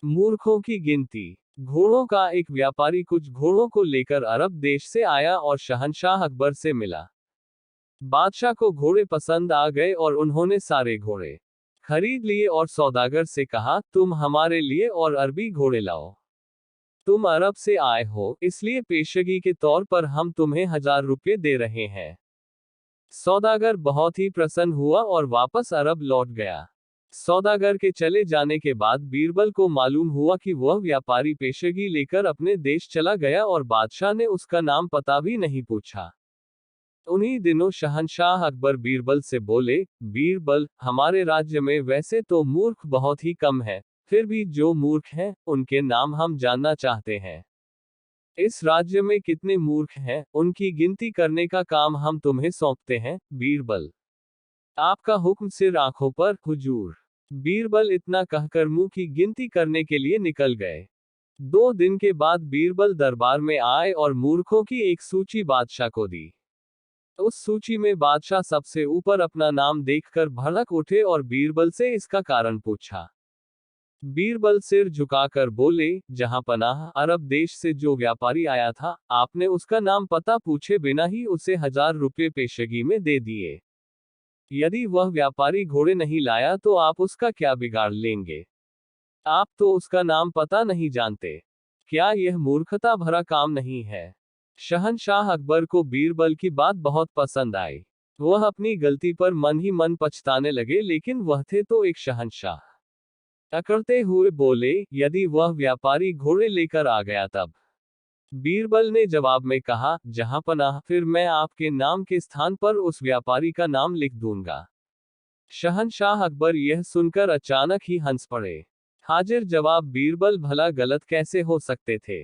मूर्खों की गिनती। घोड़ों का एक व्यापारी कुछ घोड़ों को लेकर अरब देश से आया और शहंशाह अकबर से मिला। बादशाह को घोड़े पसंद आ गए और उन्होंने सारे घोड़े खरीद लिए और सौदागर से कहा, तुम हमारे लिए और अरबी घोड़े लाओ। तुम अरब से आए हो, इसलिए पेशगी के तौर पर हम तुम्हें 1000 रुपये दे रहे हैं। सौदागर बहुत ही प्रसन्न हुआ और वापस अरब लौट गया। सौदागर के चले जाने के बाद बीरबल को मालूम हुआ कि वह व्यापारी पेशगी लेकर अपने देश चला गया और बादशाह ने उसका नाम पता भी नहीं पूछा। उन्हीं दिनों शहंशाह अकबर बीरबल से बोले, बीरबल, हमारे राज्य में वैसे तो मूर्ख बहुत ही कम है, फिर भी जो मूर्ख हैं, उनके नाम हम जानना चाहते हैं। इस राज्य में कितने मूर्ख हैं, उनकी गिनती करने का काम हम तुम्हें सौंपते हैं, बीरबल। आपका हुक्म सिर आंखों पर, हुजूर। बीरबल इतना कहकर मुंह की गिनती करने के लिए निकल गए। 2 दिन के बाद बीरबल दरबार में आए और मूर्खों की एक सूची बादशाह को दी। उस सूची में बादशाह सबसे ऊपर अपना नाम देखकर भड़क उठे और बीरबल से इसका कारण पूछा। बीरबल सिर झुकाकर बोले, जहां पनाह, अरब देश से जो व्यापारी आया था, आपने उसका नाम पता पूछे बिना ही उसे 1000 रुपये पेशगी में दे दिए। यदि वह व्यापारी घोड़े नहीं लाया तो आप उसका क्या बिगाड़ लेंगे? आप तो उसका नाम पता नहीं जानते। क्या यह मूर्खता भरा काम नहीं है? शहंशाह अकबर को बीरबल की बात बहुत पसंद आई। वह अपनी गलती पर मन ही मन पछताने लगे, लेकिन वह थे तो एक शहंशाह। अकड़ते हुए बोले, यदि वह व्यापारी घोड़े लेकर आ गया तब? बीरबल ने जवाब में कहा, जहां पनाह, फिर मैं आपके नाम के स्थान पर उस व्यापारी का नाम लिख दूंगा। शहंशाह अकबर यह सुनकर अचानक ही हंस पड़े। हाजिर जवाब बीरबल भला गलत कैसे हो सकते थे?